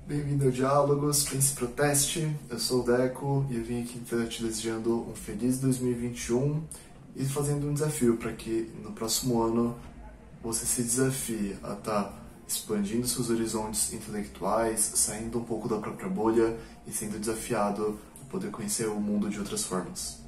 Bem-vindo ao Diálogos, Pense e Proteste. Eu sou o Deco e eu vim aqui te desejando um feliz 2021 e fazendo um desafio para que no próximo ano você se desafie a estar expandindo seus horizontes intelectuais, saindo um pouco da própria bolha e sendo desafiado a poder conhecer o mundo de outras formas.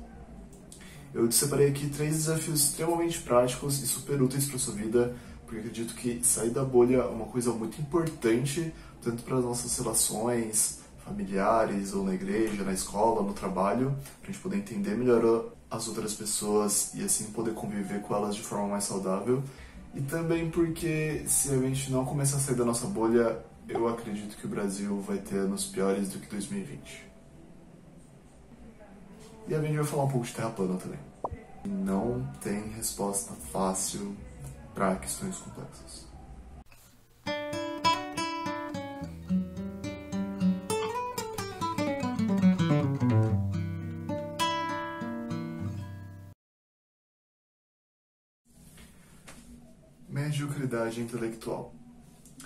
Eu te separei aqui 3 desafios extremamente práticos e super úteis para a sua vida, porque eu acredito que sair da bolha é uma coisa muito importante, tanto para as nossas relações familiares, ou na igreja, na escola, no trabalho, para a gente poder entender melhor as outras pessoas e assim poder conviver com elas de forma mais saudável. E também porque se a gente não começar a sair da nossa bolha, eu acredito que o Brasil vai ter anos piores do que 2020. E a gente vai falar um pouco de terra plana também. Não tem resposta fácil para questões complexas. Mediocridade intelectual.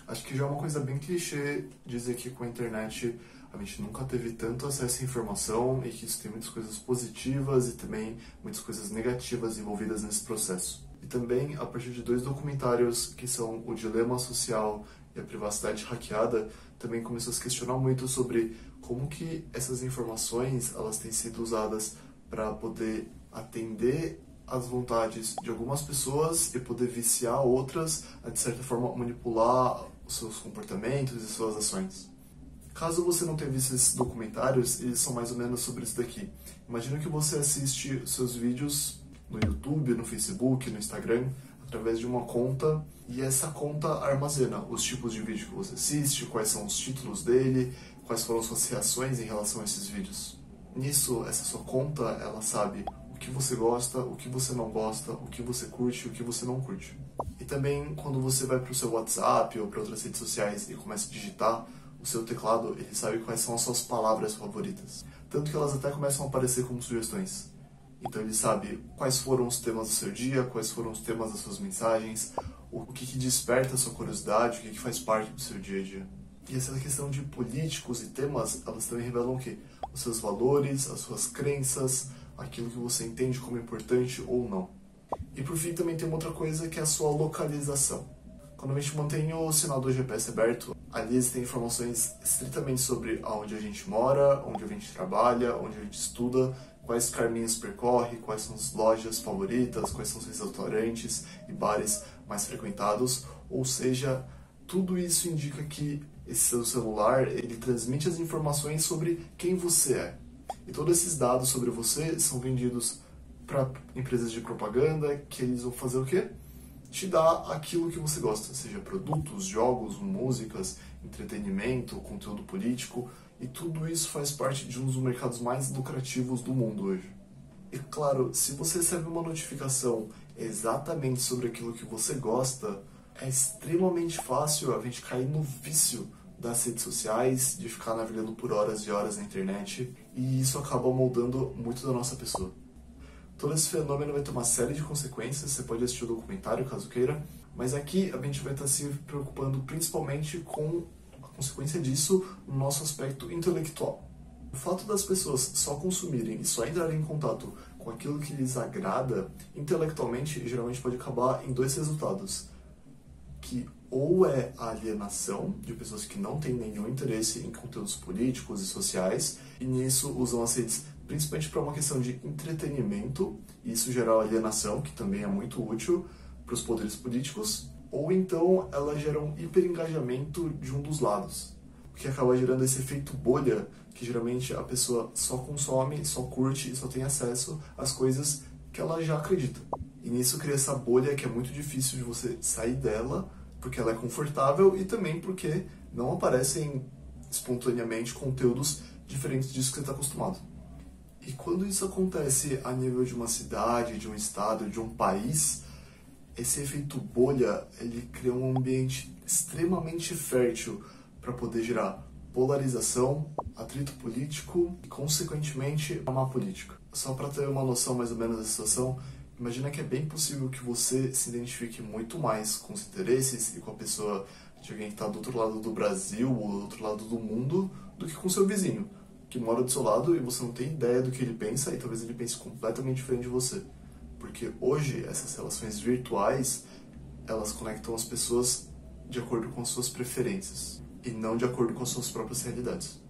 Acho que já é uma coisa bem clichê dizer que com a internet a gente nunca teve tanto acesso à informação e que isso tem muitas coisas positivas e também muitas coisas negativas envolvidas nesse processo. E também, a partir de 2 documentários que são O Dilema Social e A Privacidade Hackeada, também começou a se questionar muito sobre como que essas informações elas têm sido usadas para poder atender as vontades de algumas pessoas e poder viciar outras a, de certa forma, manipular os seus comportamentos e suas ações. Caso você não tenha visto esses documentários, eles são mais ou menos sobre isso daqui. Imagina que você assiste seus vídeos no YouTube, no Facebook, no Instagram, através de uma conta, e essa conta armazena os tipos de vídeo que você assiste, quais são os títulos dele, quais foram suas reações em relação a esses vídeos. Nisso, essa sua conta, ela sabe o que você gosta, o que você não gosta, o que você curte e o que você não curte. E também, quando você vai para o seu WhatsApp ou para outras redes sociais e começa a digitar, o seu teclado, ele sabe quais são as suas palavras favoritas. Tanto que elas até começam a aparecer como sugestões. Então ele sabe quais foram os temas do seu dia, quais foram os temas das suas mensagens, o que desperta a sua curiosidade, o que faz parte do seu dia a dia. E essa questão de políticos e temas, elas também revelam o quê? Os seus valores, as suas crenças, aquilo que você entende como importante ou não. E por fim também tem uma outra coisa que é a sua localização. Quando a gente mantém o sinal do GPS aberto, ali existem informações estritamente sobre aonde a gente mora, onde a gente trabalha, onde a gente estuda, quais caminhos percorre, quais são as lojas favoritas, quais são os restaurantes e bares mais frequentados. Ou seja, tudo isso indica que esse seu celular, ele transmite as informações sobre quem você é. E todos esses dados sobre você são vendidos para empresas de propaganda, que eles vão fazer o quê? Te dar aquilo que você gosta, seja produtos, jogos, músicas, entretenimento, conteúdo político, e tudo isso faz parte de um dos mercados mais lucrativos do mundo hoje. E claro, se você recebe uma notificação exatamente sobre aquilo que você gosta, é extremamente fácil a gente cair no vício das redes sociais, de ficar navegando por horas e horas na internet, e isso acaba moldando muito da nossa pessoa. Todo esse fenômeno vai ter uma série de consequências, você pode assistir o documentário caso queira, mas aqui a gente vai estar se preocupando principalmente com a consequência disso no nosso aspecto intelectual. O fato das pessoas só consumirem e só entrarem em contato com aquilo que lhes agrada, intelectualmente, geralmente pode acabar em 2 resultados. Que ou é a alienação de pessoas que não têm nenhum interesse em conteúdos políticos e sociais, e nisso usam as redes principalmente para uma questão de entretenimento, e isso gera alienação, que também é muito útil para os poderes políticos, ou então ela gera um hiperengajamento de um dos lados, o que acaba gerando esse efeito bolha, que geralmente a pessoa só consome, só curte e só tem acesso às coisas que ela já acredita. E nisso cria essa bolha que é muito difícil de você sair dela, porque ela é confortável e também porque não aparecem espontaneamente conteúdos diferentes disso que você está acostumado. E quando isso acontece a nível de uma cidade, de um estado, de um país, esse efeito bolha, ele cria um ambiente extremamente fértil para poder gerar polarização, atrito político e, consequentemente, a má política. Só para ter uma noção mais ou menos da situação, imagina que é bem possível que você se identifique muito mais com os interesses e com a pessoa de alguém que está do outro lado do Brasil ou do outro lado do mundo do que com seu vizinho, que mora do seu lado e você não tem ideia do que ele pensa e talvez ele pense completamente diferente de você. Porque hoje essas relações virtuais, elas conectam as pessoas de acordo com as suas preferências e não de acordo com as suas próprias realidades.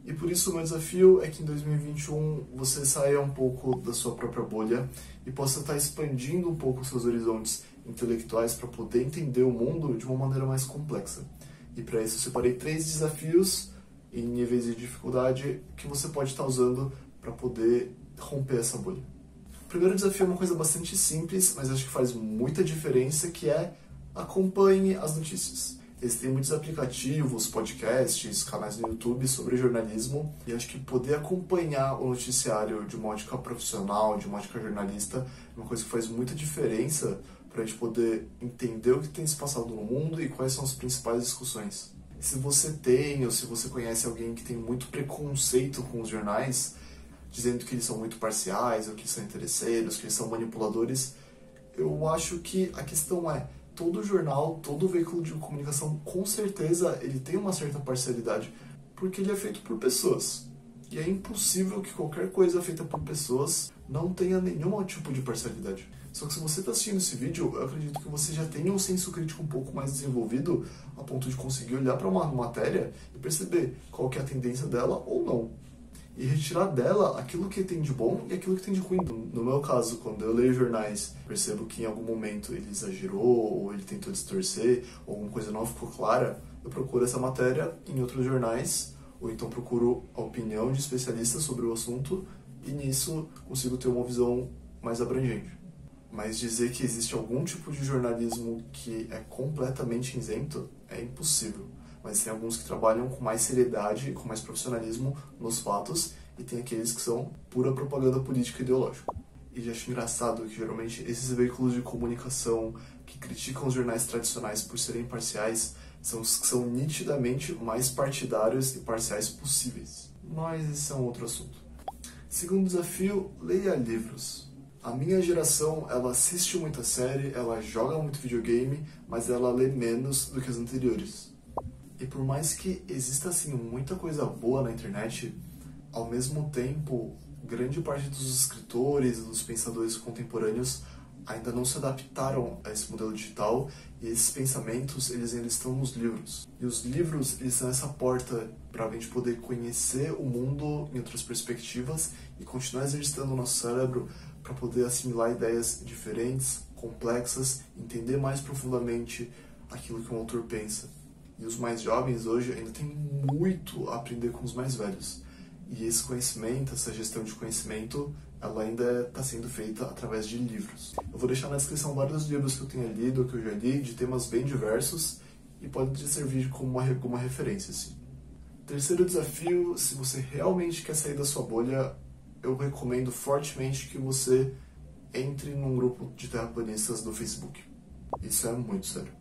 E por isso o meu desafio é que em 2021 você saia um pouco da sua própria bolha e possa estar expandindo um pouco os seus horizontes intelectuais para poder entender o mundo de uma maneira mais complexa. E para isso eu separei 3 desafios em níveis de dificuldade que você pode estar usando para poder romper essa bolha. O primeiro desafio é uma coisa bastante simples, mas acho que faz muita diferença, que é acompanhe as notícias. Existem muitos aplicativos, podcasts, canais no YouTube sobre jornalismo e acho que poder acompanhar o noticiário de uma ótica profissional, de uma ótica jornalista, é uma coisa que faz muita diferença para a gente poder entender o que tem se passado no mundo e quais são as principais discussões. Se você tem ou se você conhece alguém que tem muito preconceito com os jornais, dizendo que eles são muito parciais, ou que são interesseiros, que eles são manipuladores, eu acho que a questão é, todo jornal, todo veículo de comunicação, com certeza, ele tem uma certa parcialidade, porque ele é feito por pessoas. E é impossível que qualquer coisa feita por pessoas não tenha nenhum tipo de parcialidade. Só que se você está assistindo esse vídeo, eu acredito que você já tenha um senso crítico um pouco mais desenvolvido, a ponto de conseguir olhar para uma matéria e perceber qual que é a tendência dela ou não. E retirar dela aquilo que tem de bom e aquilo que tem de ruim. No meu caso, quando eu leio jornais, percebo que em algum momento ele exagerou, ou ele tentou distorcer, ou alguma coisa não ficou clara, eu procuro essa matéria em outros jornais, ou então procuro a opinião de especialistas sobre o assunto, e nisso consigo ter uma visão mais abrangente. Mas dizer que existe algum tipo de jornalismo que é completamente isento é impossível. Mas tem alguns que trabalham com mais seriedade e com mais profissionalismo nos fatos, e tem aqueles que são pura propaganda política e ideológica. E já acho engraçado que geralmente esses veículos de comunicação que criticam os jornais tradicionais por serem parciais são os que são nitidamente mais partidários e parciais possíveis. Mas esse é um outro assunto. Segundo desafio, leia livros. A minha geração, ela assiste muita série, ela joga muito videogame, mas ela lê menos do que as anteriores. E por mais que exista assim muita coisa boa na internet, ao mesmo tempo, grande parte dos escritores, dos pensadores contemporâneos ainda não se adaptaram a esse modelo digital, e esses pensamentos, eles ainda estão nos livros. E os livros, eles são essa porta para a gente poder conhecer o mundo em outras perspectivas e continuar exercitando o nosso cérebro para poder assimilar ideias diferentes, complexas, entender mais profundamente aquilo que um autor pensa. E os mais jovens hoje ainda têm muito a aprender com os mais velhos. E esse conhecimento, essa gestão de conhecimento, ela ainda está sendo feita através de livros. Eu vou deixar na descrição vários livros que eu tenha lido, que eu já li, de temas bem diversos, e pode te servir como uma referência, assim. Terceiro desafio, se você realmente quer sair da sua bolha, eu recomendo fortemente que você entre num grupo de terraplanistas do Facebook. Isso é muito sério.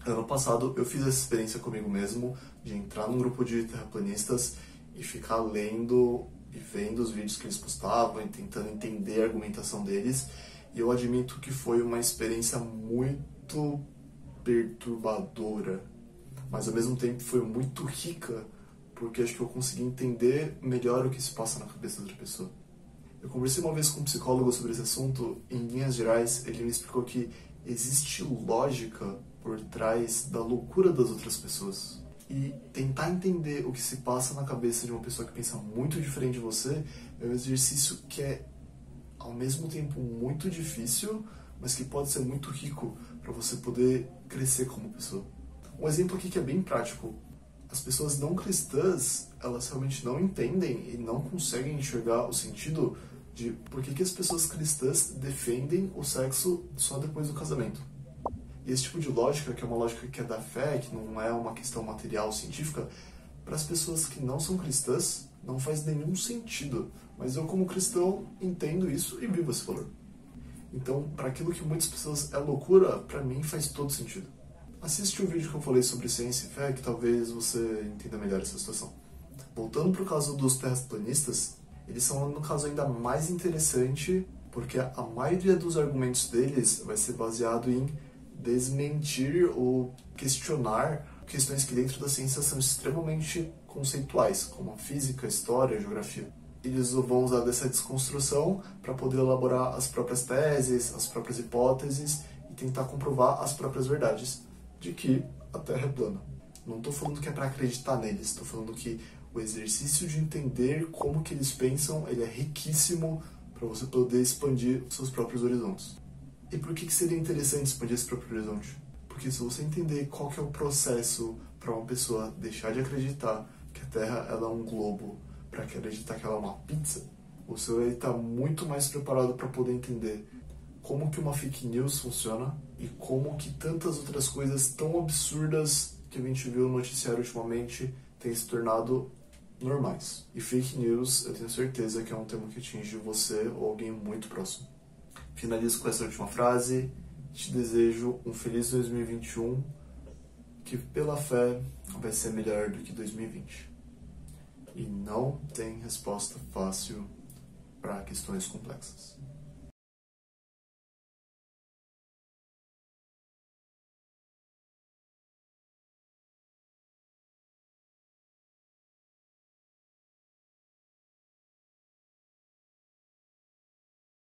Ano passado eu fiz essa experiência comigo mesmo, de entrar num grupo de terraplanistas e ficar lendo e vendo os vídeos que eles postavam e tentando entender a argumentação deles. E eu admito que foi uma experiência muito perturbadora, mas ao mesmo tempo foi muito rica, porque acho que eu consegui entender melhor o que se passa na cabeça da outra pessoa. Eu conversei uma vez com um psicólogo sobre esse assunto, e em linhas gerais ele me explicou que existe lógica por trás da loucura das outras pessoas. E tentar entender o que se passa na cabeça de uma pessoa que pensa muito diferente de você é um exercício que é, ao mesmo tempo, muito difícil, mas que pode ser muito rico para você poder crescer como pessoa. Um exemplo aqui que é bem prático. As pessoas não cristãs, elas realmente não entendem e não conseguem enxergar o sentido de por que as pessoas cristãs defendem o sexo só depois do casamento. E esse tipo de lógica, que é uma lógica que é da fé, que não é uma questão material, científica, para as pessoas que não são cristãs, não faz nenhum sentido. Mas eu, como cristão, entendo isso e vivo esse valor. Então, para aquilo que muitas pessoas é loucura, para mim faz todo sentido. Assiste o vídeo que eu falei sobre ciência e fé, que talvez você entenda melhor essa situação. Voltando para o caso dos terraplanistas, eles são, no caso, ainda mais interessante, porque a maioria dos argumentos deles vai ser baseado em desmentir ou questionar questões que dentro da ciência são extremamente conceituais, como a física, a história, a geografia. Eles vão usar dessa desconstrução para poder elaborar as próprias teses, as próprias hipóteses e tentar comprovar as próprias verdades de que a Terra é plana. Não estou falando que é para acreditar neles, estou falando que o exercício de entender como que eles pensam, ele é riquíssimo para você poder expandir os seus próprios horizontes. E por que seria interessante expandir esse próprio horizonte? Porque se você entender qual que é o processo para uma pessoa deixar de acreditar que a Terra ela é um globo, para acreditar que ela é uma pizza, você vai estar muito mais preparado para poder entender como que uma fake news funciona e como que tantas outras coisas tão absurdas que a gente viu no noticiário ultimamente têm se tornado normais. E fake news, eu tenho certeza que é um tema que atinge você ou alguém muito próximo. Finalizo com essa última frase. Te desejo um feliz 2021, que pela fé vai ser melhor do que 2020. E não tem resposta fácil para questões complexas.